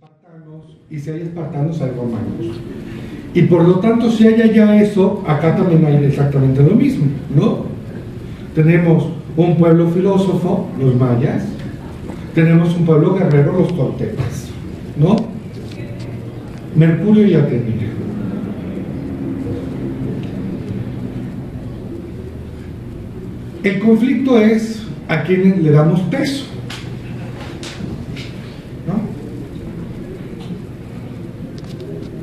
espartanos, y si hay espartanos hay romanos. Y por lo tanto, si hay allá eso, acá también hay exactamente lo mismo, ¿no? Tenemos un pueblo filósofo, los mayas, tenemos un pueblo guerrero, los toltecas, ¿no? Mercurio y Atenea. El conflicto es a quienes le damos peso, ¿no?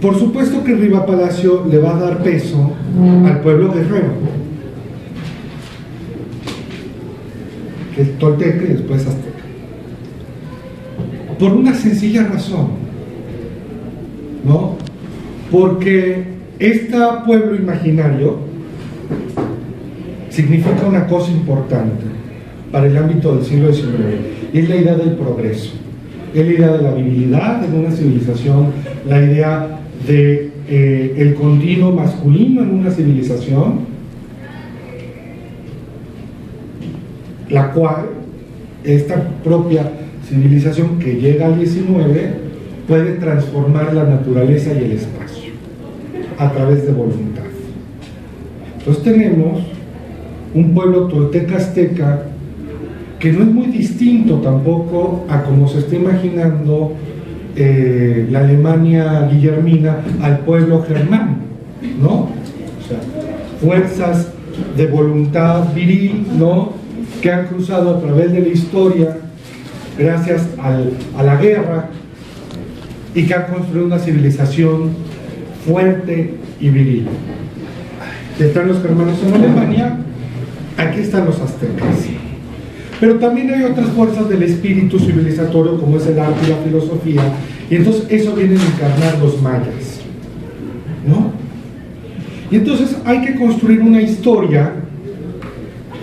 Por supuesto que Riva Palacio le va a dar peso al pueblo guerrero, que es tolteca y después azteca, por una sencilla razón, ¿no? Porque este pueblo imaginario significa una cosa importante para el ámbito del siglo XIX, y es la idea del progreso, es la idea de la virilidad en una civilización, la idea de el continuo masculino en una civilización, la cual esta propia civilización que llega al XIX puede transformar la naturaleza y el espacio a través de voluntad. Entonces tenemos un pueblo tolteca azteca que no es muy distinto tampoco a como se está imaginando la Alemania guillermina al pueblo germano, ¿no? O sea, fuerzas de voluntad viril, ¿no?, que han cruzado a través de la historia gracias a la guerra y que han construido una civilización fuerte y viril. Están los germanos en Alemania, aquí están los aztecas. Pero también hay otras fuerzas del espíritu civilizatorio, como es el arte y la filosofía, y entonces eso vienen a encarnar los mayas, ¿no? Y entonces hay que construir una historia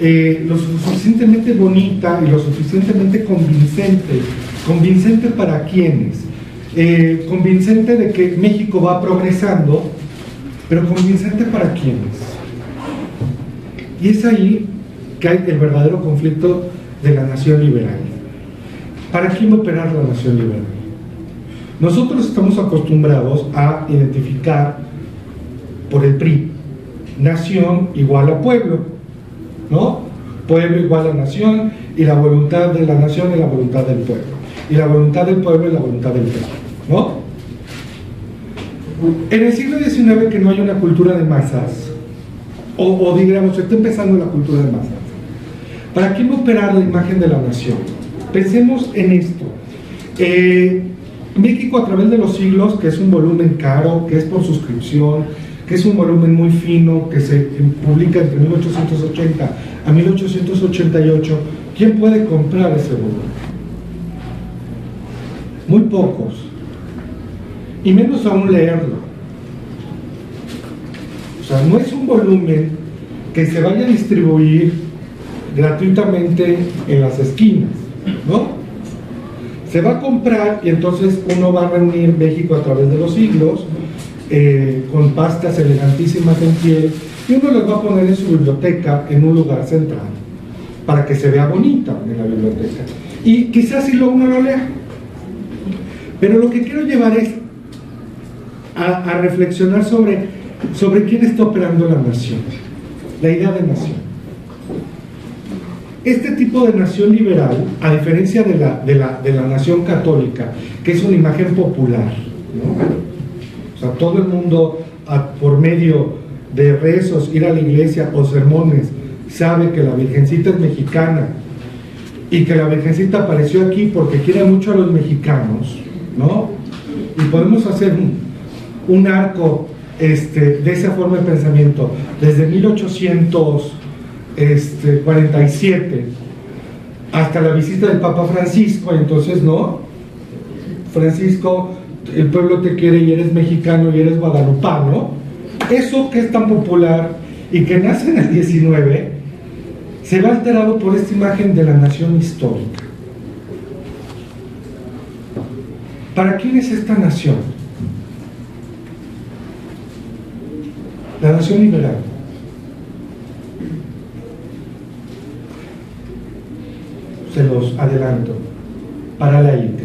lo suficientemente bonita y lo suficientemente convincente. ¿Convincente para quiénes? Convincente de que México va progresando, pero convincente para quiénes. Y es ahí que hay el verdadero conflicto de la nación liberal. ¿Para quién va a operar la nación liberal? Nosotros estamos acostumbrados a identificar por el PRI, nación igual a pueblo, ¿no? Pueblo igual a nación, y la voluntad de la nación es la voluntad del pueblo, y la voluntad del pueblo es la voluntad del pueblo, ¿no? En el siglo XIX, que no hay una cultura de masas, o digamos, está empezando la cultura de masas, ¿para quién va a operar la imagen de la nación? Pensemos en esto. México, a través de los siglos, que es un volumen caro, que es por suscripción, que es un volumen muy fino, que se publica entre 1880 a 1888, ¿quién puede comprar ese volumen? Muy pocos, y menos aún leerlo. O sea, no es un volumen que se vaya a distribuir gratuitamente en las esquinas, ¿no? Se va a comprar, y entonces uno va a reunir México a través de los siglos, con pastas elegantísimas en piel, y uno las va a poner en su biblioteca en un lugar central para que se vea bonita en la biblioteca, y quizás si uno lo lea. Pero lo que quiero llevar es a reflexionar sobre quién está operando la nación, la idea de nación. Este tipo de nación liberal, a diferencia de la nación católica, que es una imagen popular, ¿no? O sea, todo el mundo, por medio de rezos, ir a la iglesia o sermones, sabe que la Virgencita es mexicana y que la Virgencita apareció aquí porque quiere mucho a los mexicanos, ¿no? Y podemos hacer un arco de esa forma de pensamiento desde 1847 hasta la visita del Papa Francisco. Entonces, ¿no? Francisco, el pueblo te quiere y eres mexicano y eres guadalupano. Eso que es tan popular y que nace en el 19 se va alterado por esta imagen de la nación histórica. ¿Para quién es esta nación? La nación liberal. Se los adelanto, para la élite.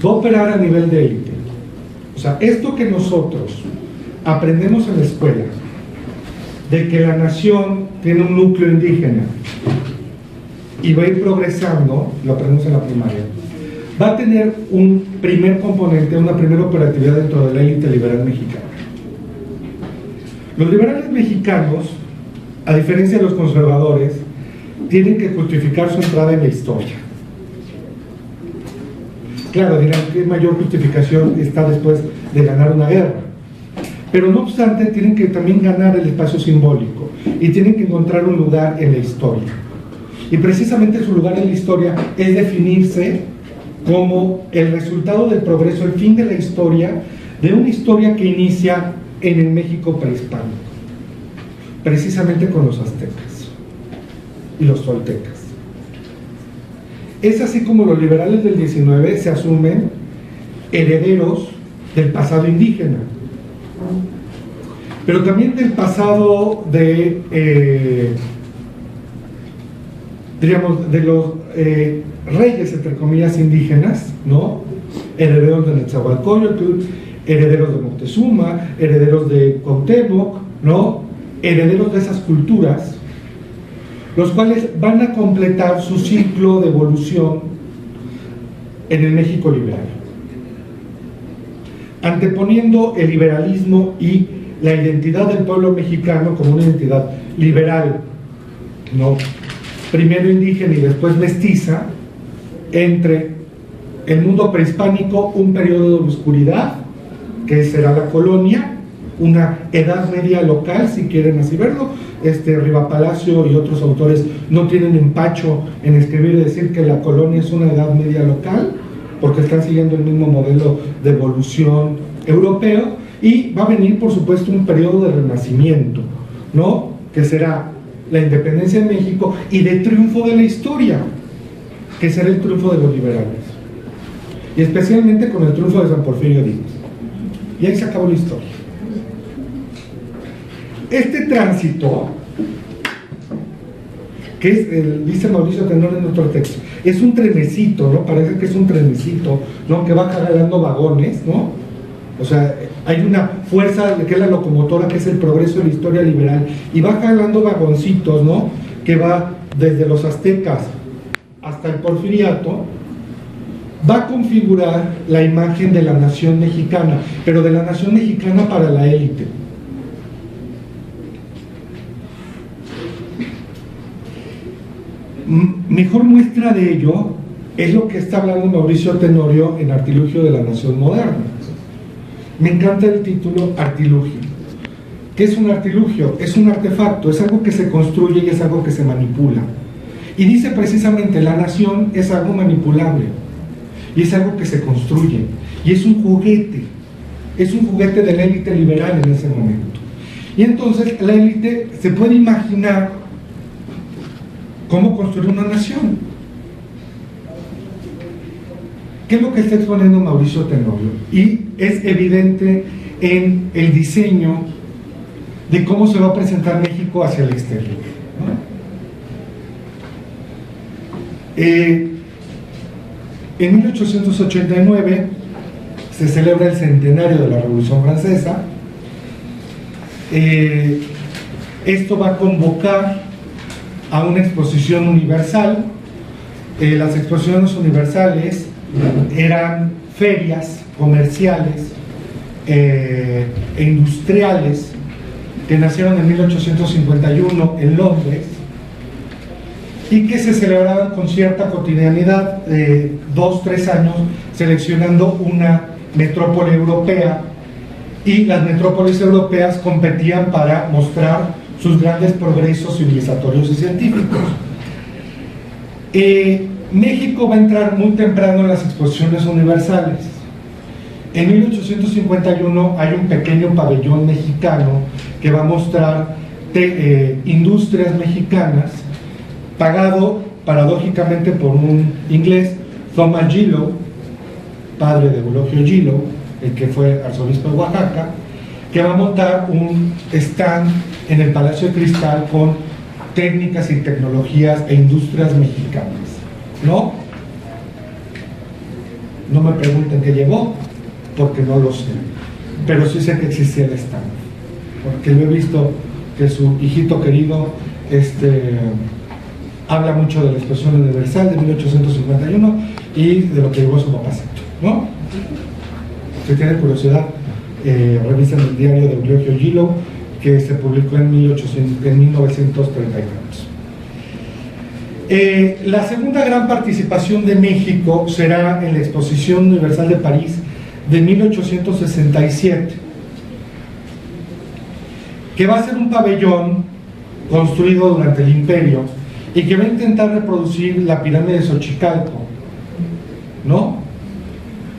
va a operar a nivel de élite. O sea, esto que nosotros aprendemos en la escuela, de que la nación tiene un núcleo indígena y va a ir progresando, lo aprendemos en la primaria, va a tener un primer componente, una primera operatividad dentro de la élite liberal mexicana. Los liberales mexicanos, a diferencia de los conservadores, tienen que justificar su entrada en la historia. Claro, dirán que mayor justificación está después de ganar una guerra, pero no obstante tienen que también ganar el espacio simbólico y tienen que encontrar un lugar en la historia, y precisamente su lugar en la historia es definirse como el resultado del progreso, el fin de la historia, de una historia que inicia en el México prehispánico, precisamente con los aztecas y los toltecas. Es así como los liberales del 19 se asumen herederos del pasado indígena, pero también del pasado de, diríamos, de los reyes, entre comillas, indígenas, ¿no? Herederos de Netzahualcóyotl, herederos de Moctezuma, herederos de Cuauhtémoc, ¿no? Herederos de esas culturas, los cuales van a completar su ciclo de evolución en el México liberal, anteponiendo el liberalismo y la identidad del pueblo mexicano como una identidad liberal, ¿no? Primero indígena y después mestiza, entre el mundo prehispánico, un periodo de oscuridad, que será la colonia, una edad media local, si quieren así verlo. Riva Palacio y otros autores no tienen empacho en escribir y decir que la colonia es una edad media local, porque están siguiendo el mismo modelo de evolución europeo, y va a venir, por supuesto, un periodo de renacimiento, ¿no? Que será la independencia de México y de triunfo de la historia, que será el triunfo de los liberales, y especialmente con el triunfo de San Porfirio Díaz. Y ahí se acabó la historia. Este tránsito, que es, dice Mauricio Tenorio en otro texto, es un trenecito, ¿no? Parece que es un trenecito, ¿no? Que va jalando vagones, ¿no? O sea, hay una fuerza que es la locomotora, que es el progreso de la historia liberal, y va jalando vagoncitos, ¿no? Que va desde los aztecas hasta el porfiriato. Va a configurar la imagen de la nación mexicana, pero de la nación mexicana para la élite. Mejor muestra de ello es lo que está hablando Mauricio Tenorio en Artilugio de la Nación Moderna. Me encanta el título, Artilugio. ¿Qué es un artilugio? Es un artefacto, es algo que se construye y es algo que se manipula. Y dice precisamente, la nación es algo manipulable y es algo que se construye, y es un juguete de la élite liberal en ese momento. Y entonces la élite se puede imaginar cómo construir una nación. ¿Qué es lo que está exponiendo Mauricio Tenorio? Y es evidente en el diseño de cómo se va a presentar México hacia el exterior, ¿no? En 1889 se celebra el centenario de la Revolución Francesa. Esto va a convocar a una exposición universal. Las exposiciones universales eran ferias comerciales e industriales que nacieron en 1851 en Londres y que se celebraban con cierta cotidianidad, 2-3 años, seleccionando una metrópoli europea, y las metrópolis europeas competían para mostrar sus grandes progresos civilizatorios y científicos. México va a entrar muy temprano en las exposiciones universales. En 1851 hay un pequeño pabellón mexicano que va a mostrar industrias mexicanas, pagado paradójicamente por un inglés, Thomas Gillow, padre de Eulogio Gillow, el que fue arzobispo de Oaxaca, que va a montar un stand en el Palacio de Cristal con técnicas y tecnologías e industrias mexicanas, ¿no? No me pregunten qué llevó, porque no lo sé. Pero sí sé que existía el stand, porque lo he visto que su hijito querido habla mucho de la Exposición Universal de 1851 y de lo que llevó su papacito, ¿no? Si tienen curiosidad, revisen el diario de Eulegio Gilo, que se publicó en 1930 y tantos. La segunda gran participación de México será en la Exposición Universal de París de 1867, que va a ser un pabellón construido durante el Imperio y que va a intentar reproducir la pirámide de Xochicalco, ¿no?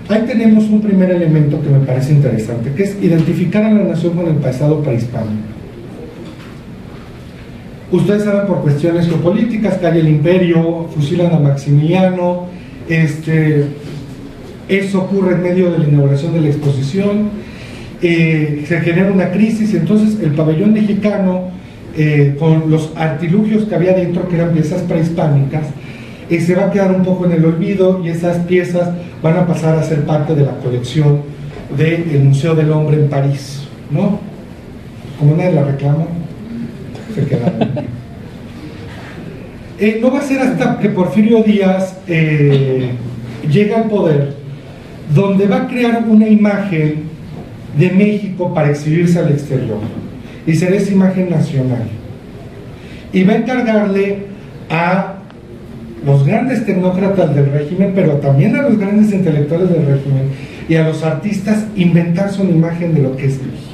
Ahí tenemos un primer elemento que me parece interesante, que es identificar a la nación con el pasado prehispánico. Ustedes saben por cuestiones geopolíticas que hay el Imperio, fusilan a Maximiliano, eso ocurre en medio de la inauguración de la exposición, se genera una crisis y entonces el pabellón mexicano, con los artilugios que había dentro, que eran piezas prehispánicas, se va a quedar un poco en el olvido y esas piezas van a pasar a ser parte de la colección del Museo del Hombre en París, ¿no? Como nadie la reclama, se quedaron. No va a ser hasta que Porfirio Díaz llega al poder, donde va a crear una imagen de México para exhibirse al exterior, y será esa imagen nacional, y va a encargarle a los grandes tecnócratas del régimen, pero también a los grandes intelectuales del régimen y a los artistas, inventarse una imagen de lo que es México.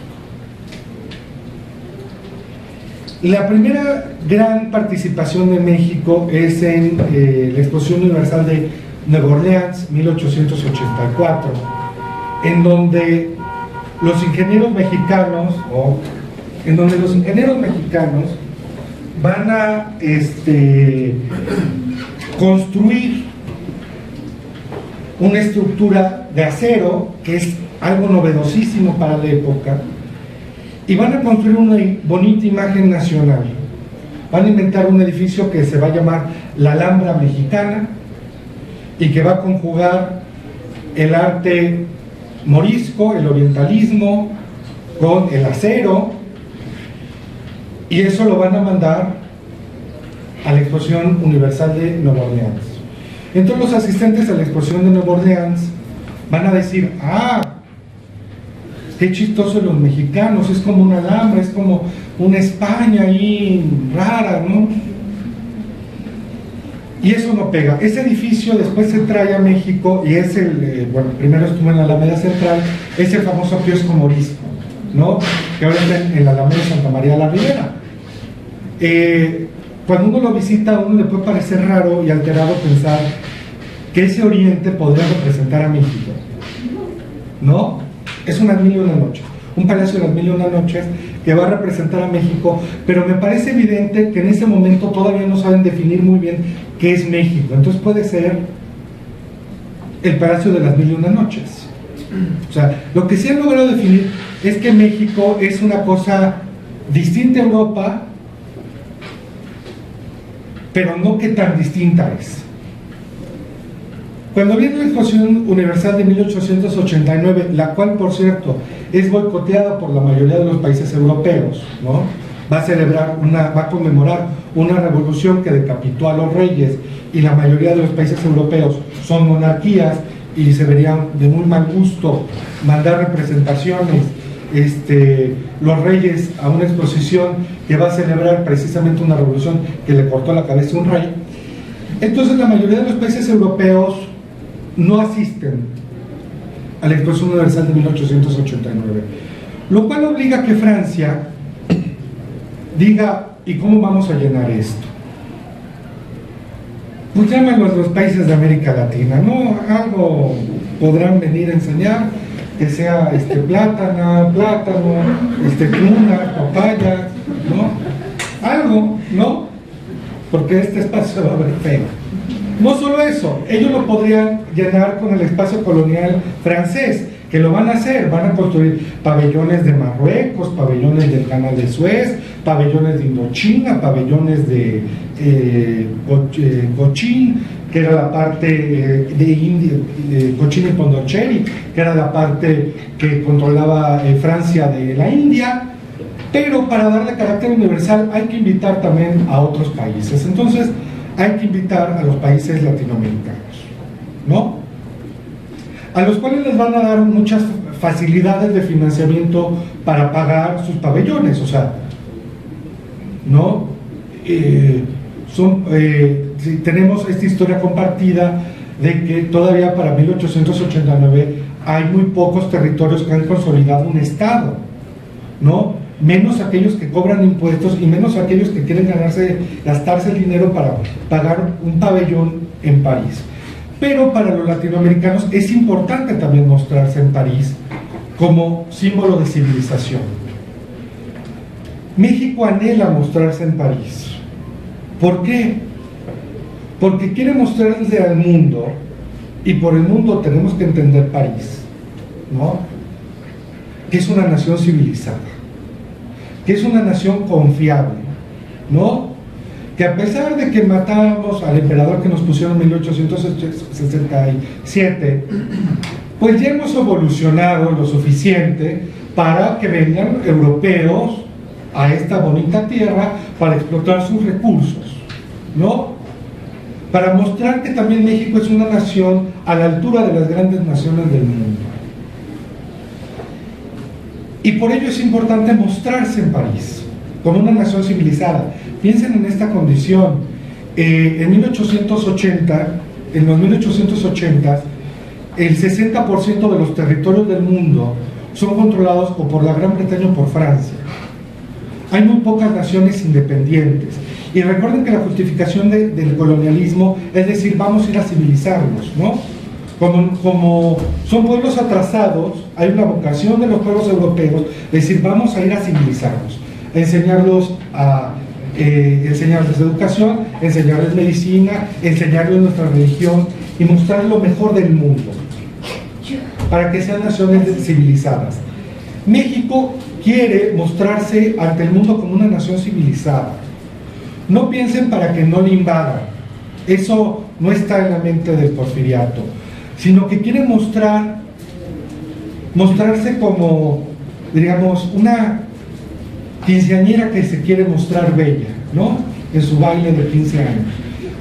La primera gran participación de México es en la Exposición Universal de Nueva Orleans, 1884, en donde los ingenieros mexicanos, van a construir una estructura de acero, que es algo novedosísimo para la época, y van a construir una bonita imagen nacional. Van a inventar un edificio que se va a llamar la Alhambra Mexicana y que va a conjugar el arte morisco, el orientalismo, con el acero, y eso lo van a mandar a la Exposición Universal de Nueva Orleans. Entonces los asistentes a la Exposición de Nueva Orleans van a decir: ah, qué chistosos los mexicanos, es como una alhambra, es como una España ahí rara, ¿no? Y eso no pega. Ese edificio después se trae a México y es primero estuvo en la Alameda Central, es el famoso kiosco morisco, ¿no? Que ahora está en la Alameda Santa María de la Ribera. Cuando uno lo visita, a uno le puede parecer raro y alterado pensar que ese oriente podría representar a México, ¿no? Es unas mil y una noches, un palacio de las mil y una noches que va a representar a México, pero me parece evidente que en ese momento todavía no saben definir muy bien qué es México. Entonces puede ser el palacio de las mil y una noches. O sea, lo que sí han logrado definir es que México es una cosa distinta a Europa, pero no que tan distinta es. Cuando viene la Exposición Universal de 1889, la cual, por cierto, es boicoteada por la mayoría de los países europeos, ¿no? Va a conmemorar una revolución que decapitó a los reyes, y la mayoría de los países europeos son monarquías y se verían de muy mal gusto mandar representaciones, los reyes, a una exposición que va a celebrar precisamente una revolución que le cortó la cabeza a un rey. Entonces la mayoría de los países europeos no asisten a la Exposición Universal de 1889, lo cual obliga a que Francia diga: ¿y cómo vamos a llenar esto? Pues llámalo a los países de América Latina, ¿no? Algo podrán venir a enseñar, que sea plátano, tuna, papaya, ¿no? Algo, ¿no? Porque este espacio va a haber feo. No solo eso, ellos lo podrían llenar con el espacio colonial francés, que lo van a hacer, van a construir pabellones de Marruecos, pabellones del Canal de Suez, pabellones de Indochina, pabellones de Cochin, que era la parte de India, Cochin y Pondicherry, que era la parte que controlaba Francia de la India. Pero para darle carácter universal hay que invitar también a otros países. Entonces hay que invitar a los países latinoamericanos, ¿no? A los cuales les van a dar muchas facilidades de financiamiento para pagar sus pabellones, o sea, ¿no? Tenemos esta historia compartida de que todavía para 1889 hay muy pocos territorios que han consolidado un estado, ¿no? Menos aquellos que cobran impuestos y menos aquellos que quieren gastarse el dinero para pagar un pabellón en París. Pero para los latinoamericanos es importante también mostrarse en París como símbolo de civilización. México anhela mostrarse en París. ¿Por qué? Porque quiere mostrarse al mundo, y por el mundo tenemos que entender París, ¿no? Que es una nación civilizada, que es una nación confiable, ¿no? Que a pesar de que matamos al emperador que nos pusieron en 1867, pues ya hemos evolucionado lo suficiente para que vengan europeos a esta bonita tierra para explotar sus recursos, ¿no? Para mostrar que también México es una nación a la altura de las grandes naciones del mundo. Y por ello es importante mostrarse en París como una nación civilizada. Piensen en esta condición. En 1880, en los 1880, el 60% de los territorios del mundo son controlados o por la Gran Bretaña o por Francia. Hay muy pocas naciones independientes. Y recuerden que la justificación del colonialismo es decir, vamos a ir a civilizarnos, ¿no? Como son pueblos atrasados, hay una vocación de los pueblos europeos, es decir, vamos a ir a civilizarnos, a enseñarles educación, enseñarles medicina, enseñarles nuestra religión y mostrarles lo mejor del mundo, para que sean naciones civilizadas. México quiere mostrarse ante el mundo como una nación civilizada. No piensen para que no le invadan, eso no está en la mente del porfiriato, sino que quiere mostrarse como, digamos, una quinceañera que se quiere mostrar bella, ¿no? En su baile de 15 años.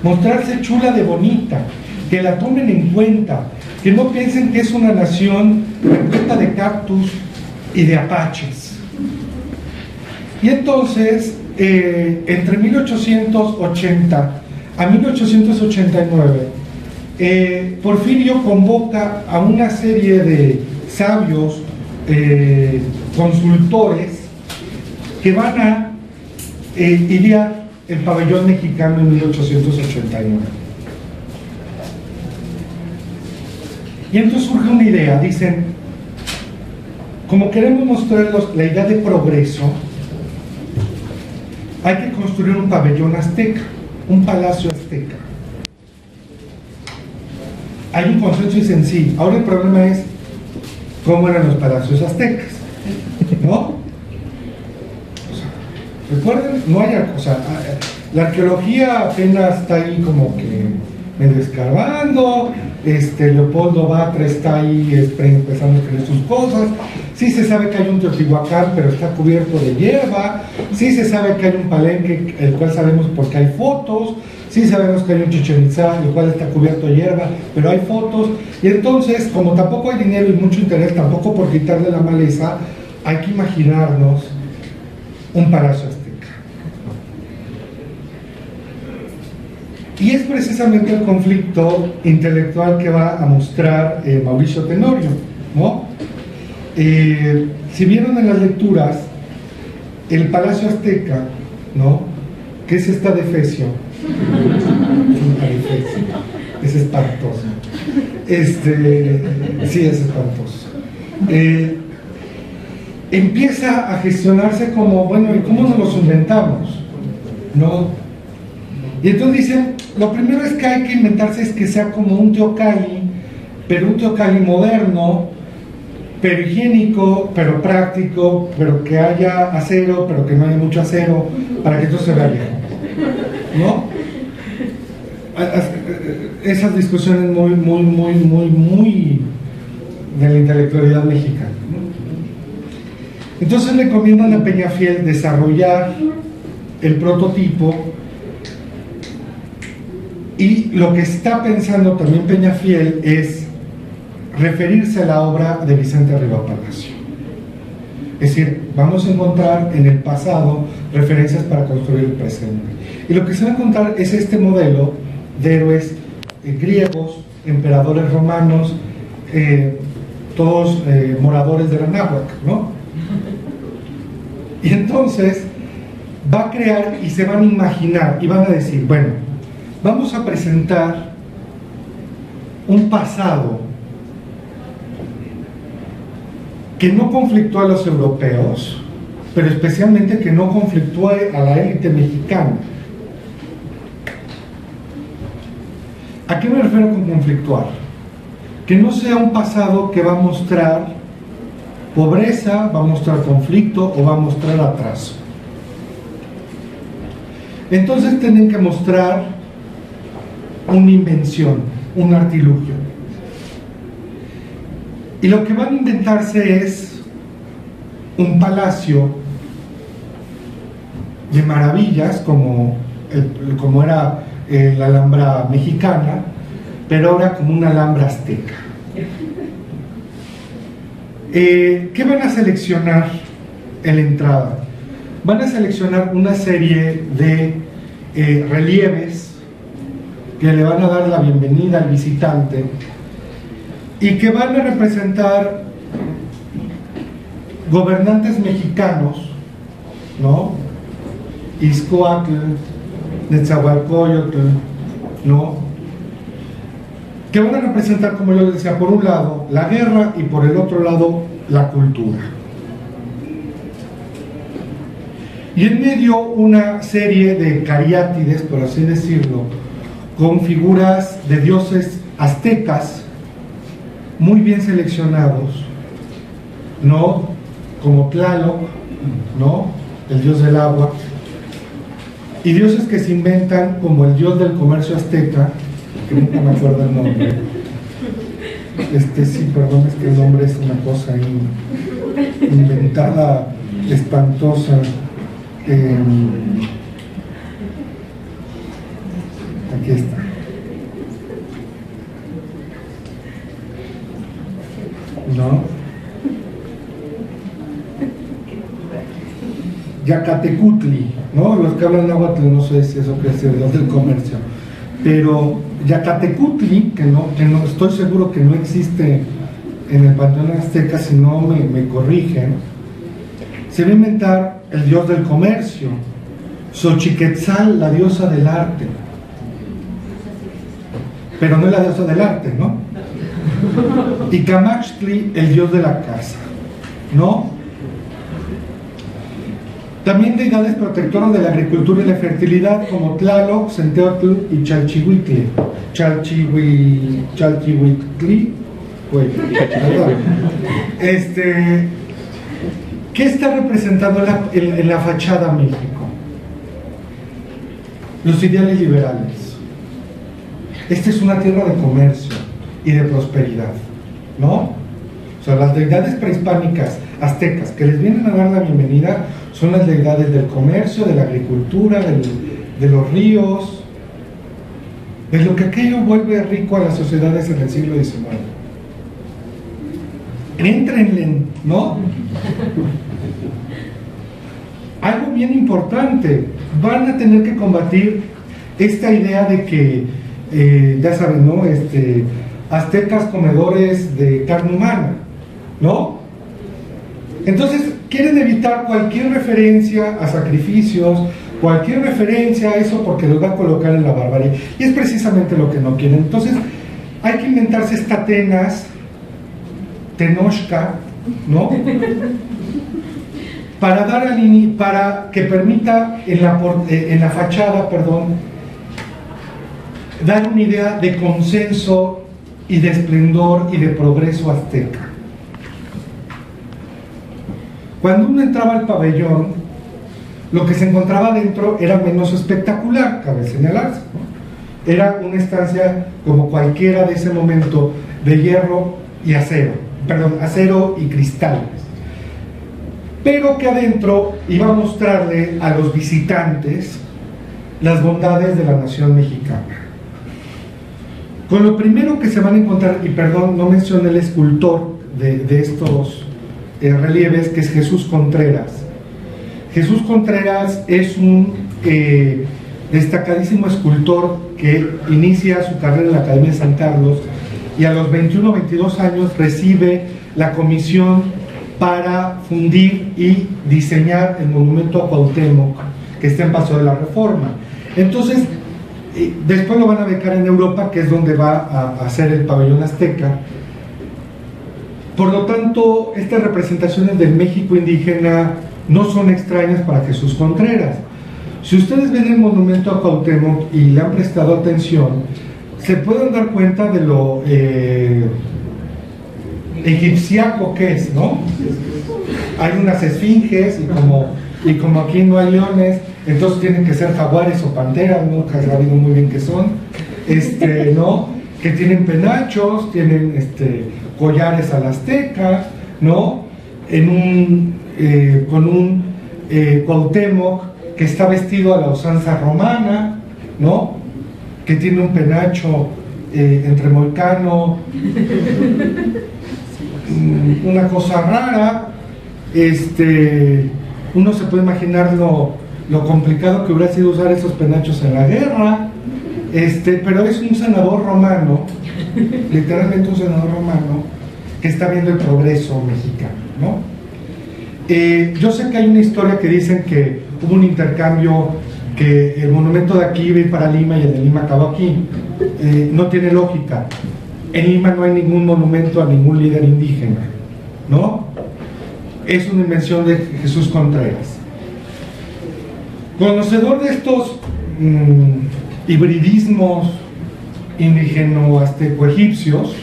Mostrarse chula de bonita, que la tomen en cuenta, que no piensen que es una nación repleta de cactus y de apaches. Y entonces, entre 1880 a 1889, Porfirio convoca a una serie de sabios consultores que van a idear el pabellón mexicano en 1889. Y entonces surge una idea, dicen, como queremos mostrarlos la idea de progreso, hay que construir un pabellón azteca, un palacio azteca. Hay un consenso y sencillo. Ahora el problema es cómo eran los palacios aztecas, ¿no? O sea, recuerden, no hay, o sea, la arqueología apenas está ahí como que medio escarbando. Leopoldo Batra está ahí empezando a escribir sus cosas. Sí se sabe que hay un Teotihuacán, pero está cubierto de hierba. Sí se sabe que hay un Palenque, el cual sabemos porque hay fotos. Sí sabemos que hay un Chichén Itzá, el cual está cubierto de hierba, pero hay fotos. Y entonces, como tampoco hay dinero y mucho interés, tampoco por quitarle la maleza, hay que imaginarnos un palacio azteca. Y es precisamente el conflicto intelectual que va a mostrar Mauricio Tenorio, ¿no? Si vieron en las lecturas, el palacio azteca, ¿no? ¿Qué es esta defecio? Es espantoso. Sí, es espantoso. Empieza a gestionarse como, bueno, ¿y cómo nos los inventamos? ¿No? Y entonces dicen, lo primero es que hay que inventarse es que sea como un Teocalli, pero un Teocalli moderno, pero higiénico, pero práctico, pero que haya acero, pero que no haya mucho acero, para que esto se vea bien, ¿no? Esas discusiones muy de la intelectualidad mexicana, ¿no? Entonces le recomiendan a Peñafiel desarrollar el prototipo, y lo que está pensando también Peñafiel es referirse a la obra de Vicente Riva Palacio. Es decir, vamos a encontrar en el pasado referencias para construir el presente. Y lo que se va a encontrar es este modelo de héroes griegos, emperadores romanos, todos moradores de la náhuatl, ¿no? Y entonces va a crear y se van a imaginar y van a decir, bueno, vamos a presentar un pasado que no conflictúa a los europeos, pero especialmente que no conflictúa a la élite mexicana. ¿A qué me refiero con conflictuar? Que no sea un pasado que va a mostrar pobreza, va a mostrar conflicto o va a mostrar atraso. Entonces tienen que mostrar una invención, un artilugio. Y lo que van a inventarse es un palacio de maravillas, como era la Alhambra mexicana, pero ahora como una Alhambra azteca. ¿Qué van a seleccionar en la entrada? Van a seleccionar una serie de relieves que le van a dar la bienvenida al visitante y que van a representar gobernantes mexicanos, ¿no? Izcoatl, Netzahualcóyotl, ¿no? Que van a representar, como yo les decía, por un lado la guerra y por el otro lado la cultura. Y en medio una serie de cariátides, por así decirlo, con figuras de dioses aztecas muy bien seleccionados, ¿no? Como Tlaloc, ¿no? El dios del agua, y dioses que se inventan como el dios del comercio azteca, que nunca me acuerdo el nombre. Sí, perdón, es que el nombre es una cosa inventada, espantosa. Aquí está. ¿No? Yacatecutli, ¿no? Los que hablan náhuatl, no sé si eso quiere decir los del comercio, pero Yacatecutli, que no estoy seguro que no existe en el panteón azteca, si no me corrigen, se va a inventar el dios del comercio, Xochiquetzal, la diosa del arte, pero no es la diosa del arte, ¿no? Y Camachtli, el dios de la casa, ¿no? También deidades protectoras de la agricultura y la fertilidad, como Tlaloc, Centeotl y Chalchihuitli. Chalchihuitli, ¿qué está representando en la fachada México? Los ideales liberales. Esta es una tierra de comercio y de prosperidad, ¿no? O sea, las deidades prehispánicas aztecas que les vienen a dar la bienvenida son las deidades del comercio, de la agricultura, de los ríos, de lo que aquello vuelve rico a las sociedades en el siglo XIX. Éntrenle, ¿no? Algo bien importante, van a tener que combatir esta idea de que, ya saben, ¿no? Aztecas comedores de carne humana, ¿no? Entonces quieren evitar cualquier referencia a sacrificios, cualquier referencia a eso, porque los va a colocar en la barbarie, y es precisamente lo que no quieren. Entonces hay que inventarse esta Atenas, Tenochca, ¿no? Para que permita en la fachada, dar una idea de consenso y de esplendor y de progreso azteca. Cuando uno entraba al pabellón, lo que se encontraba dentro era menos espectacular, cabe señalarse, ¿no? Era una estancia como cualquiera de ese momento, de hierro y acero, perdón, acero y cristal, pero que adentro iba a mostrarle a los visitantes las bondades de la nación mexicana. Con lo primero que se van a encontrar, y perdón, no mencioné el escultor de estos relieves, que es Jesús Contreras. Jesús Contreras es un destacadísimo escultor que inicia su carrera en la Academia de San Carlos y a los 21 o 22 años recibe la comisión para fundir y diseñar el monumento a Cuauhtémoc, que está en Paso de la Reforma. Entonces, después lo van a becar en Europa, que es donde va a hacer el pabellón azteca. Por lo tanto, estas representaciones del México indígena no son extrañas para Jesús Contreras. Si ustedes ven el monumento a Cuauhtémoc y le han prestado atención, se pueden dar cuenta de lo egipciaco que es, ¿no? Hay unas esfinges y como aquí no hay leones, entonces tienen que ser jaguares o panteras, nunca he sabido muy bien qué son, ¿no? Que tienen penachos, tienen collares a la azteca, ¿no? Con un Cuauhtémoc que está vestido a la usanza romana, ¿no? Que tiene un penacho entre molcano, una cosa rara. Uno se puede imaginar lo complicado que hubiera sido usar esos penachos en la guerra, pero es un senador romano, literalmente un senador romano, que está viendo el progreso mexicano, ¿no? Yo sé que hay una historia que dicen que hubo un intercambio, que el monumento de aquí iba para Lima y el de Lima acabó aquí. No tiene lógica. En Lima no hay ningún monumento a ningún líder indígena, ¿no? Es una invención de Jesús Contreras. Conocedor de estos hibridismos indígeno-azteco-egipcios,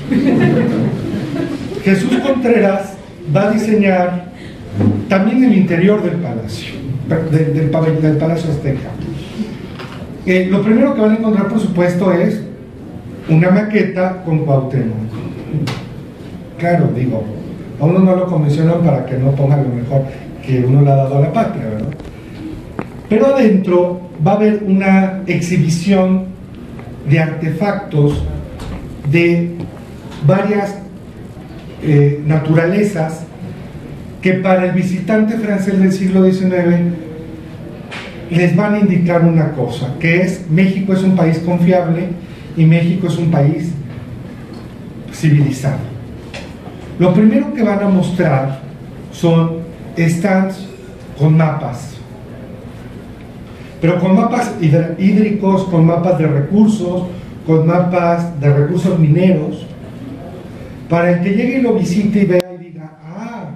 Jesús Contreras va a diseñar también el interior del palacio, del palacio azteca. Lo primero que van a encontrar, por supuesto, es una maqueta con Cuauhtémoc. Claro, digo, a uno no lo convencionan para que no ponga lo mejor que uno le ha dado a la patria, ¿verdad? Pero adentro va a haber una exhibición de artefactos de varias naturalezas que para el visitante francés del siglo XIX les van a indicar una cosa, que es: México es un país confiable y México es un país civilizado. Lo primero que van a mostrar son stands con mapas, pero con mapas hídricos, con mapas de recursos, con mapas de recursos mineros, para el que llegue y lo visite y vea y diga: ah,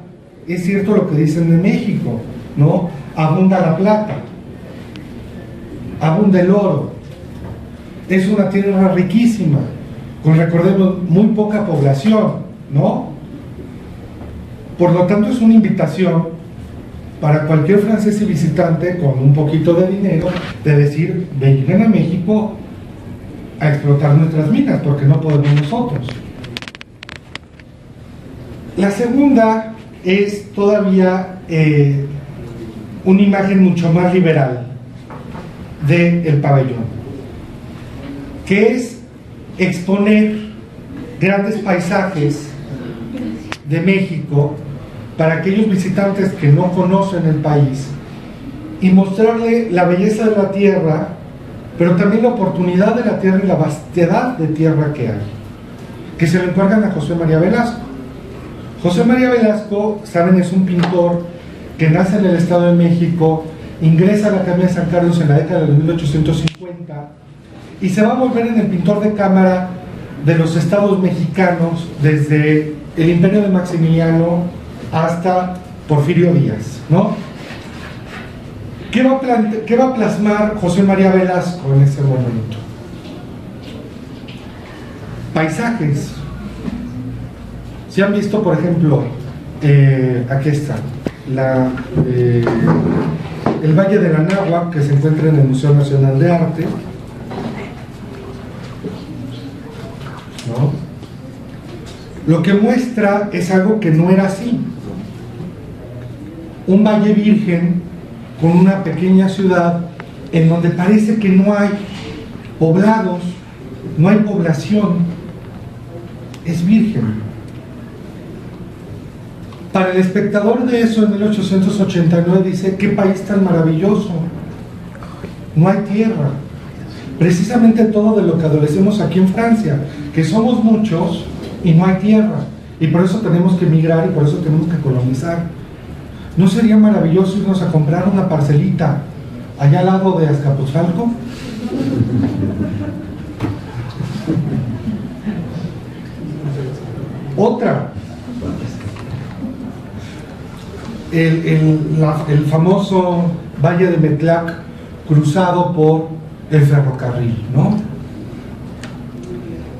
es cierto lo que dicen de México, ¿no? Abunda la plata, abunda el oro, es una tierra riquísima, con, recordemos, muy poca población, ¿no? Por lo tanto, es una invitación para cualquier francés y visitante con un poquito de dinero de decir: vengan a México a explotar nuestras minas, porque no podemos nosotros. La segunda es todavía una imagen mucho más liberal del pabellón, que es exponer grandes paisajes de México para aquellos visitantes que no conocen el país y mostrarle la belleza de la tierra, pero también la oportunidad de la tierra y la vastedad de tierra que hay, que se lo encargan a José María Velasco. José María Velasco, saben, es un pintor que nace en el Estado de México, ingresa a la Academia de San Carlos en la década de 1850 y se va a volver en el pintor de cámara de los estados mexicanos desde el imperio de Maximiliano hasta Porfirio Díaz, ¿no? ¿Qué va a plasmar José María Velasco en ese momento? Paisajes. Si han visto, por ejemplo, aquí está, el Valle de la Náhuac, que se encuentra en el Museo Nacional de Arte, ¿no? Lo que muestra es algo que no era así. Un valle virgen con una pequeña ciudad en donde parece que no hay poblados, no hay población, es virgen. Para el espectador de eso, en 1889 dice: qué país tan maravilloso, no hay tierra. Precisamente todo de lo que adolecemos aquí en Francia, que somos muchos y no hay tierra, y por eso tenemos que emigrar y por eso tenemos que colonizar. ¿No sería maravilloso irnos a comprar una parcelita allá al lado de Azcapotzalco? Otra, el famoso Valle de Metlac, cruzado por el ferrocarril, ¿no?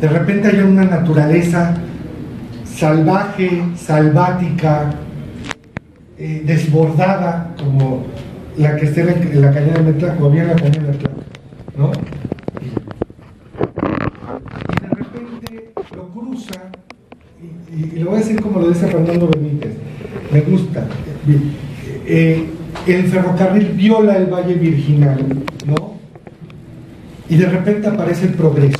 De repente hay una naturaleza salvaje, salvática, desbordada, como la que está en la cañada de Metlac, o había en la cañada de Metlac, ¿no? Y de repente lo cruza, y lo voy a decir como lo dice Fernando Benítez, me gusta. El ferrocarril viola el Valle Virginal, ¿no? Y de repente aparece el progreso.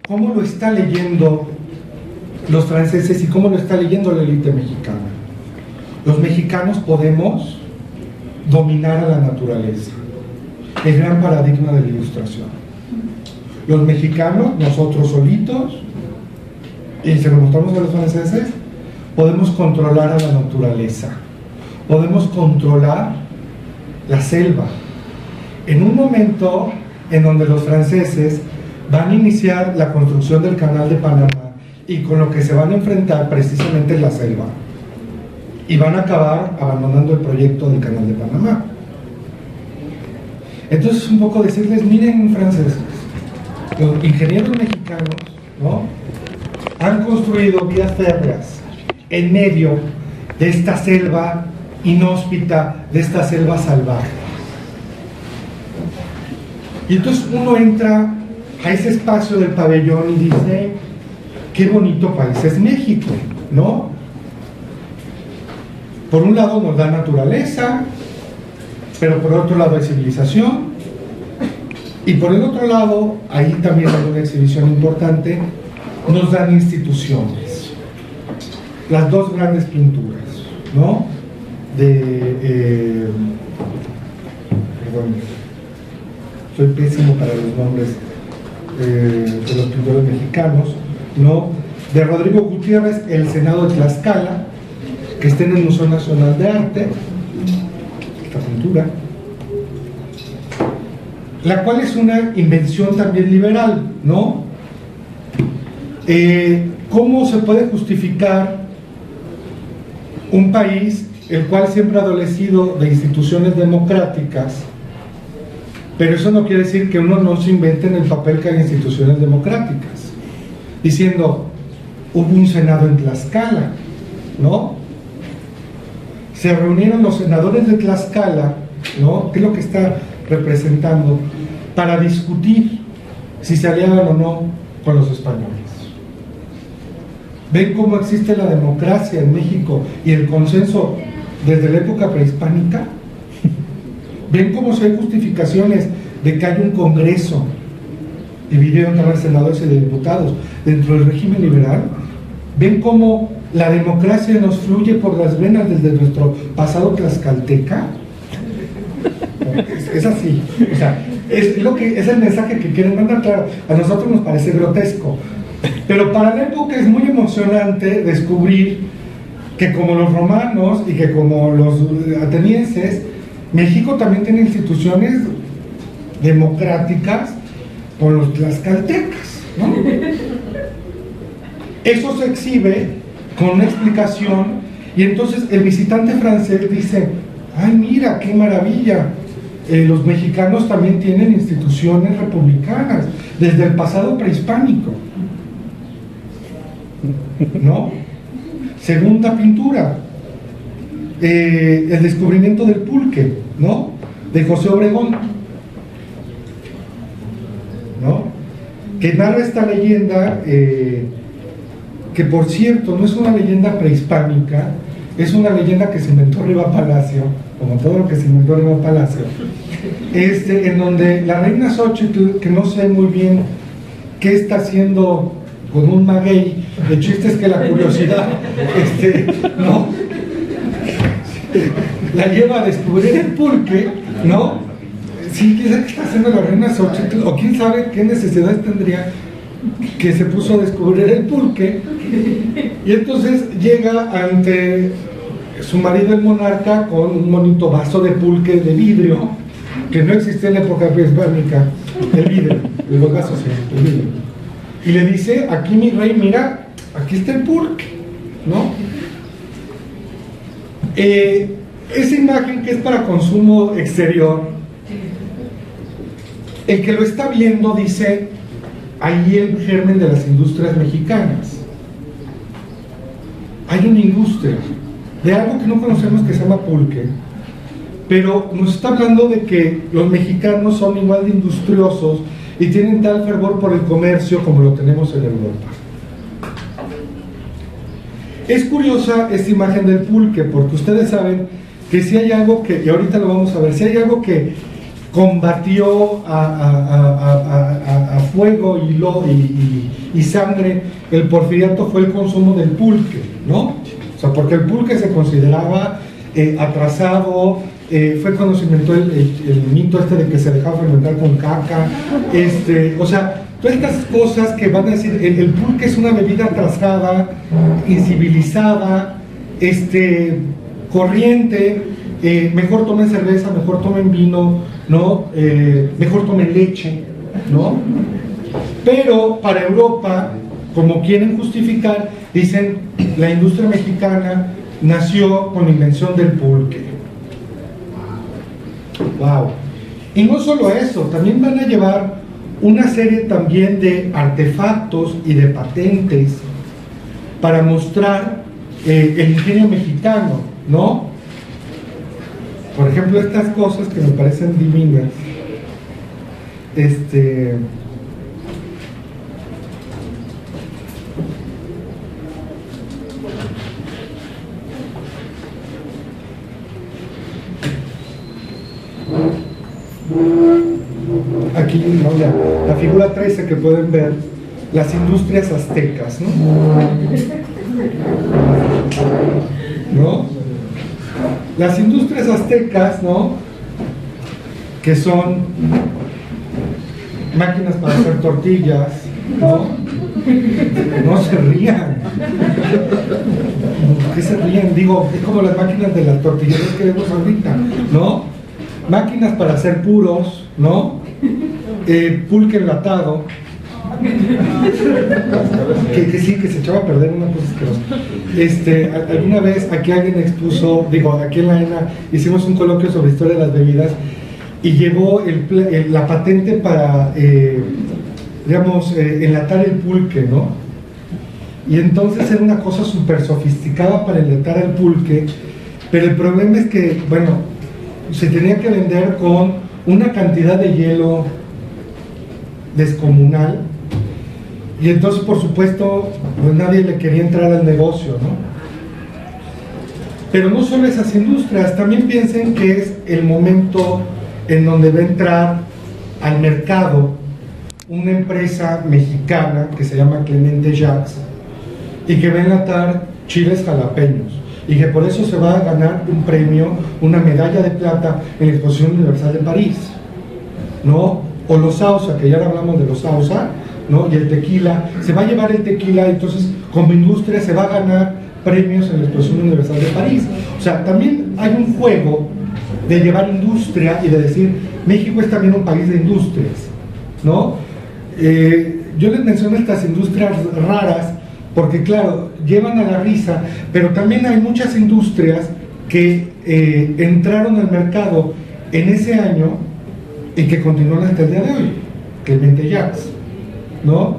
¿Cómo lo está leyendo los franceses y cómo lo está leyendo la élite mexicana? Los mexicanos podemos dominar a la naturaleza, el gran paradigma de la ilustración. Los mexicanos, nosotros solitos, y se lo mostramos a los franceses, podemos controlar a la naturaleza, podemos controlar la selva. En un momento en donde los franceses van a iniciar la construcción del Canal de Panamá, y con lo que se van a enfrentar precisamente es la selva, y van a acabar abandonando el proyecto del Canal de Panamá. Entonces, un poco decirles: miren, franceses, los ingenieros mexicanos, ¿no?, han construido vías férreas en medio de esta selva inhóspita, de esta selva salvaje. Y entonces uno entra a ese espacio del pabellón y dice: qué bonito país es México, ¿no? Por un lado nos da naturaleza, pero por otro lado hay civilización, y por el otro lado, ahí también hay una exhibición importante, nos dan instituciones. Las dos grandes pinturas, ¿no? Perdón, soy pésimo para los nombres de los pintores mexicanos, ¿no? De Rodrigo Gutiérrez, El Senado de Tlaxcala, que está en el Museo Nacional de Arte, esta pintura, la cual es una invención también liberal, ¿no? ¿Cómo se puede justificar un país el cual siempre ha adolecido de instituciones democráticas? Pero eso no quiere decir que uno no se invente en el papel que hay instituciones democráticas, diciendo: hubo un senado en Tlaxcala, ¿no? Se reunieron los senadores de Tlaxcala, ¿no?, ¿qué es lo que está representando?, para discutir si se aliaban o no con los españoles. ¿Ven cómo existe la democracia en México y el consenso desde la época prehispánica? ¿Ven cómo si hay justificaciones de que hay un congreso dividido entre senadores y diputados dentro del régimen liberal? ¿Ven cómo la democracia nos fluye por las venas desde nuestro pasado tlaxcalteca? Es así, o sea, es el mensaje que quieren mandar. Claro, a nosotros nos parece grotesco, pero para la época es muy emocionante descubrir que, como los romanos y que como los atenienses, México también tiene instituciones democráticas con los tlaxcaltecas, ¿no? Eso se exhibe con una explicación, y entonces el visitante francés dice: ay, mira, qué maravilla, los mexicanos también tienen instituciones republicanas desde el pasado prehispánico, ¿no? Segunda pintura, el descubrimiento del pulque, ¿no? De José Obregón, ¿no? Que narra esta leyenda, que por cierto no es una leyenda prehispánica, es una leyenda que se inventó Riva Palacio, como todo lo que se inventó Riva Palacio, en donde la reina Xóchitl, que no sé muy bien qué está haciendo con un maguey, el chiste es que la curiosidad, ¿no? La lleva a descubrir el pulque, ¿no? Sí, quién sabe qué está haciendo la reina Xóchitl, o quién sabe qué necesidades tendría que se puso a descubrir el pulque, y entonces llega ante su marido el monarca con un bonito vaso de pulque de vidrio, que no existía en la época prehispánica, el vidrio, los vasos, el vidrio, y le dice: aquí mi rey, mira, aquí está el pulque, ¿no? Esa imagen que es para consumo exterior, el que lo está viendo dice: ahí el germen de las industrias mexicanas. Hay una industria de algo que no conocemos que se llama pulque, pero nos está hablando de que los mexicanos son igual de industriosos y tienen tal fervor por el comercio como lo tenemos en Europa. Es curiosa esta imagen del pulque, porque ustedes saben que si hay algo que, y ahorita lo vamos a ver, si hay algo que combatió a fuego y sangre el porfiriato, fue el consumo del pulque, ¿no? O sea, porque el pulque se consideraba atrasado, fue cuando se inventó el mito de que se dejaba fermentar con caca, o sea, todas estas cosas que van a decir, el pulque es una bebida atrasada, incivilizada, corriente, mejor tomen cerveza, mejor tomen vino, ¿no? Mejor tomen leche, ¿no? Pero para Europa, como quieren justificar, dicen: la industria mexicana nació con la invención del pulque. Wow. Y no solo eso, también van a llevar una serie también de artefactos y de patentes para mostrar el ingenio mexicano, ¿no? Por ejemplo, estas cosas que me parecen divinas, aquí, ¿no? La figura 13 que pueden ver, las industrias aztecas, ¿no? ¿No? Las industrias aztecas, ¿no? Que son máquinas para hacer tortillas, ¿no? No se rían. ¿Qué se rían? Digo, es como las máquinas de las tortillerías que vemos ahorita, ¿no? Máquinas para hacer puros, ¿no? Pulque enlatado, que sí, que se echaba a perder una cosa asquerosa. Alguna vez aquí alguien expuso, aquí en la ENA hicimos un coloquio sobre historia de las bebidas y llevó la patente para, enlatar el pulque, ¿no? Y entonces era una cosa súper sofisticada para enlatar el pulque, pero el problema es que, bueno, se tenía que vender con una cantidad de hielo descomunal, y entonces por supuesto pues nadie le quería entrar al negocio, ¿no? Pero no solo esas industrias, también piensen que es el momento en donde va a entrar al mercado una empresa mexicana que se llama Clemente Jacques y que va a enlatar chiles jalapeños, y que por eso se va a ganar un premio, una medalla de plata en la Exposición Universal de París, ¿no? O los Sauza, que ya hablamos de los Sauza, ¿no? Y el tequila, se va a llevar el tequila, entonces como industria se va a ganar premios en la Exposición Universal de París. O sea, también hay un juego de llevar industria y de decir, México es también un país de industrias, ¿no? Yo les menciono estas industrias raras porque, claro, llevan a la risa, pero también hay muchas industrias que entraron al mercado en ese año y que continúan hasta el día de hoy. Clemente Jacques, ¿no?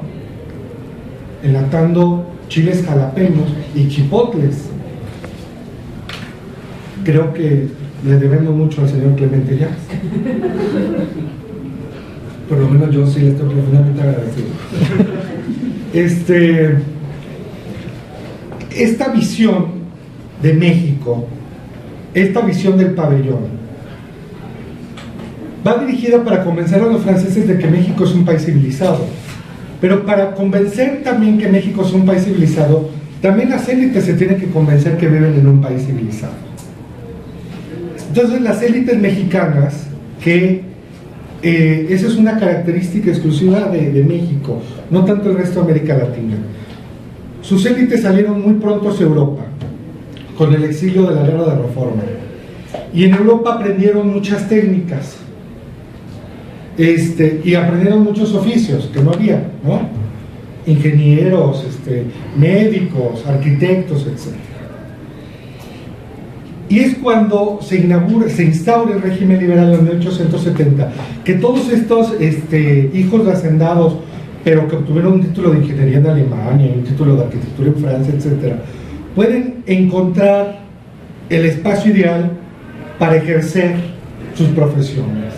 Enlatando chiles jalapeños y chipotles. creo que le debemos mucho al señor Clemente Llamas. Por lo menos yo sí le estoy profundamente agradecido. Esta visión de México, esta visión del pabellón, va dirigida para convencer a los franceses de que México es un país civilizado, pero para convencer también que México es un país civilizado, también las élites se tienen que convencer que viven en un país civilizado. Entonces las élites mexicanas, que esa es una característica exclusiva de México, no tanto el resto de América Latina, sus élites salieron muy pronto hacia Europa, con el exilio de la Guerra de Reforma, y en Europa aprendieron muchas técnicas, y aprendieron muchos oficios que no había, ¿no? Ingenieros, médicos, arquitectos, etc. Y es cuando se instaura el régimen liberal en 1870, que todos estos hijos de hacendados, pero que obtuvieron un título de ingeniería en Alemania, un título de arquitectura en Francia, etc., pueden encontrar el espacio ideal para ejercer sus profesiones.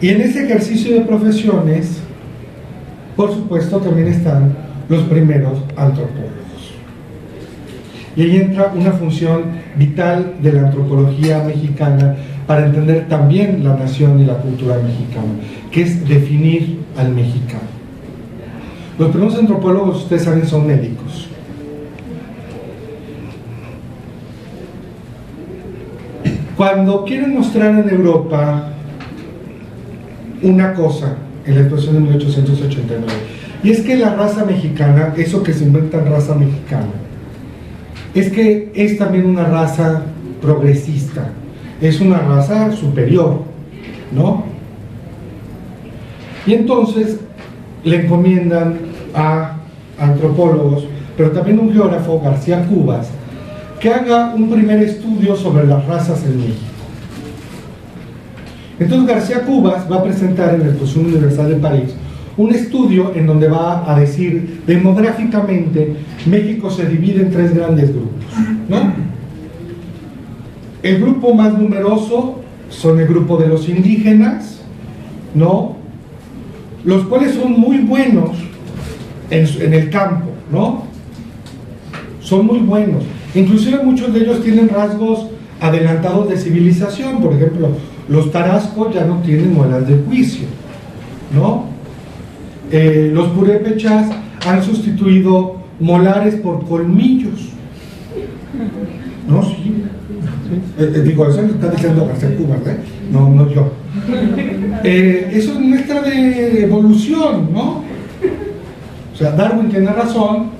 Y en ese ejercicio de profesiones, por supuesto, también están los primeros antropólogos. Y ahí entra una función vital de la antropología mexicana para entender también la nación y la cultura mexicana, que es definir al mexicano. Los primeros antropólogos, ustedes saben, son médicos. Cuando quieren mostrar en Europa una cosa, en la exposición de 1889, y es que la raza mexicana, eso que se inventan raza mexicana, es que es también una raza progresista, es una raza superior, ¿no? Y entonces le encomiendan a antropólogos, pero también un geógrafo, García Cubas, que haga un primer estudio sobre las razas en México. Entonces García Cubas va a presentar en la Exposición Universal de París un estudio en donde va a decir demográficamente México se divide en 3 grandes grupos, ¿no? El grupo más numeroso son el grupo de los indígenas, ¿no? Los cuales son muy buenos en el campo, ¿no? Son muy buenos, inclusive muchos de ellos tienen rasgos adelantados de civilización. Por ejemplo, los tarascos ya no tienen muelas de juicio, ¿no? Los purépechas han sustituido molares por colmillos, ¿no? Sí. Digo, eso lo está diciendo García Cubas, no yo. Eso es muestra de evolución, ¿no? O sea, Darwin tiene razón.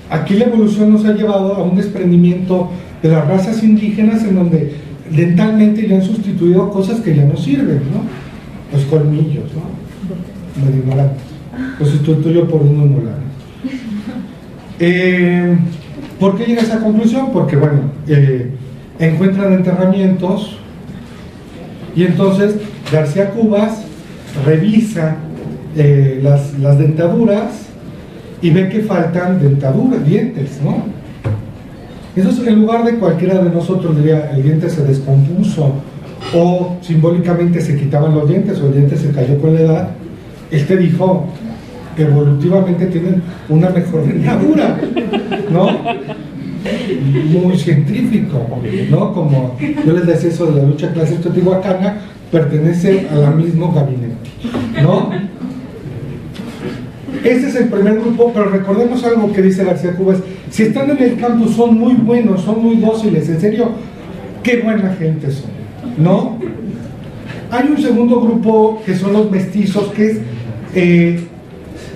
Aquí la evolución nos ha llevado a un desprendimiento de las razas indígenas, en donde dentalmente ya han sustituido cosas que ya no sirven, ¿no? Los colmillos, ¿no? Medio ignorantes. Los sustituyo por unos molares. ¿Por qué llega a esa conclusión? Porque, bueno, encuentran enterramientos, y entonces García Cubas revisa las dentaduras y ve que faltan dentaduras, dientes, ¿no? Entonces, en lugar de cualquiera de nosotros diría el diente se descompuso, o simbólicamente se quitaban los dientes, o el diente se cayó con la edad, dijo evolutivamente tienen una mejor dentadura, ¿no? Muy científico, ¿no? Como yo les decía, eso de la lucha clase teotihuacana pertenece a la mismo gabinete, ¿no? Ese es el primer grupo, pero recordemos algo que dice García Cubas: si están en el campo son muy buenos, son muy dóciles, en serio, qué buena gente son, ¿no? Hay un segundo grupo que son los mestizos, que es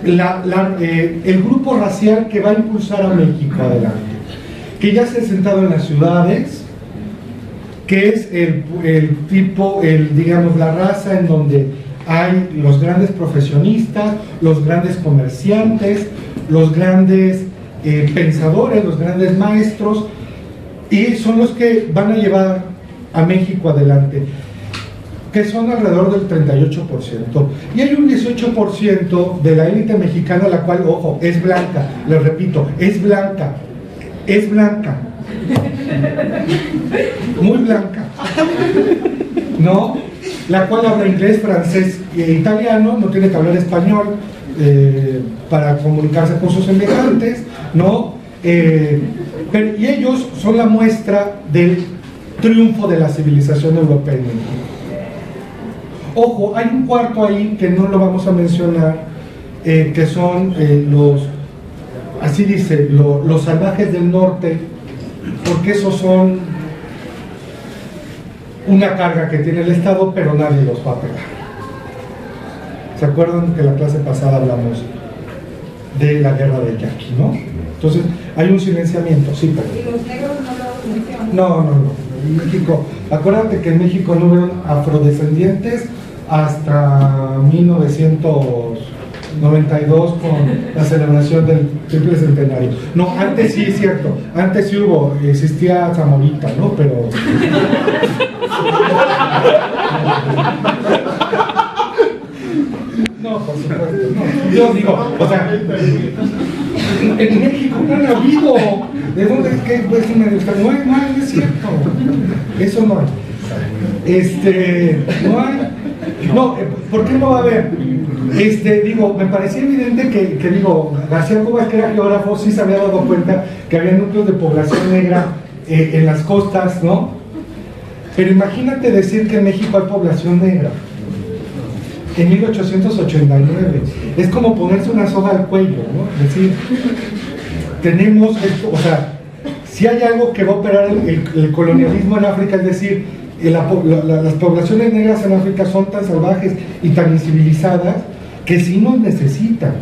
el grupo racial que va a impulsar a México adelante, que ya se ha sentado en las ciudades, que es digamos, la raza en donde hay los grandes profesionistas, los grandes comerciantes, los grandes pensadores, los grandes maestros, y son los que van a llevar a México adelante, que son alrededor del 38%. Y hay un 18% de la élite mexicana, la cual, ojo, es blanca, les repito, es blanca, muy blanca, ¿no? La cual habla inglés, francés e italiano, no tiene que hablar español para comunicarse con sus semejantes, ¿no? Y ellos son la muestra del triunfo de la civilización europea en México. Ojo, hay un cuarto ahí que no lo vamos a mencionar, que son los, así dice, los salvajes del norte, porque esos son una carga que tiene el Estado, pero nadie los va a pegar. ¿Se acuerdan que la clase pasada hablamos de la guerra del Yaqui, no? Entonces, hay un silenciamiento, sí, pero... ¿Y los negros no lo mencionan? No. En México, acuérdate que en México no hubieron afrodescendientes hasta 1992 con la celebración del triple centenario. No, antes sí es cierto, antes sí existía Zamorita, ¿no? Pero... No, por supuesto, no. Yo digo, o sea, en México no han habido. ¿De dónde es que pues, no es cierto? Eso no hay. No hay. No, ¿por qué no va a haber? Digo, me parecía evidente que digo, García Cubas, que era geógrafo, sí se había dado cuenta que había núcleos de población negra en las costas, ¿no? Pero imagínate decir que en México hay población negra. En 1889. Es como ponerse una soga al cuello, ¿no? Es decir, tenemos esto, o sea, si hay algo que va a operar el colonialismo en África, es decir, las poblaciones negras en África son tan salvajes y tan incivilizadas que sí nos necesitan.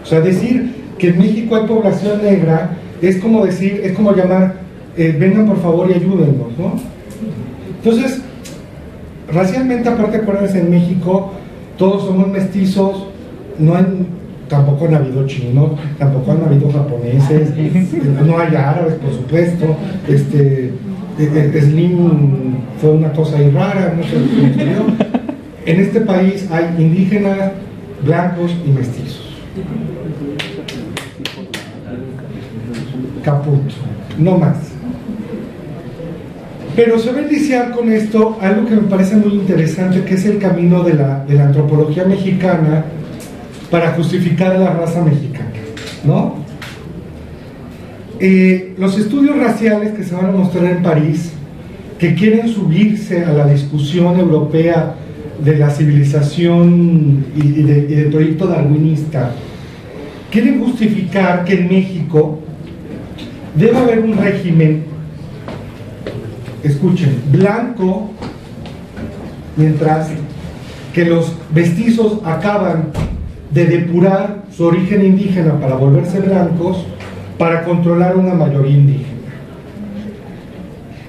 O sea, decir que en México hay población negra es como decir, es como llamar, vengan por favor y ayúdennos, ¿no? Entonces, racialmente, aparte, acuérdense, en México todos somos mestizos, tampoco han habido chinos, tampoco han habido japoneses, no hay árabes, por supuesto. Slim fue una cosa ahí rara, no sé qué estudió. En este país hay indígenas, blancos y mestizos. Caput, no más. Pero se va a iniciar con esto algo que me parece muy interesante, que es el camino de la antropología mexicana para justificar la raza mexicana, ¿no? Los estudios raciales que se van a mostrar en París, que quieren subirse a la discusión europea de la civilización y del proyecto darwinista, quieren justificar que en México debe haber un régimen, escuchen, blanco, mientras que los mestizos acaban de depurar su origen indígena para volverse blancos, para controlar una mayoría indígena.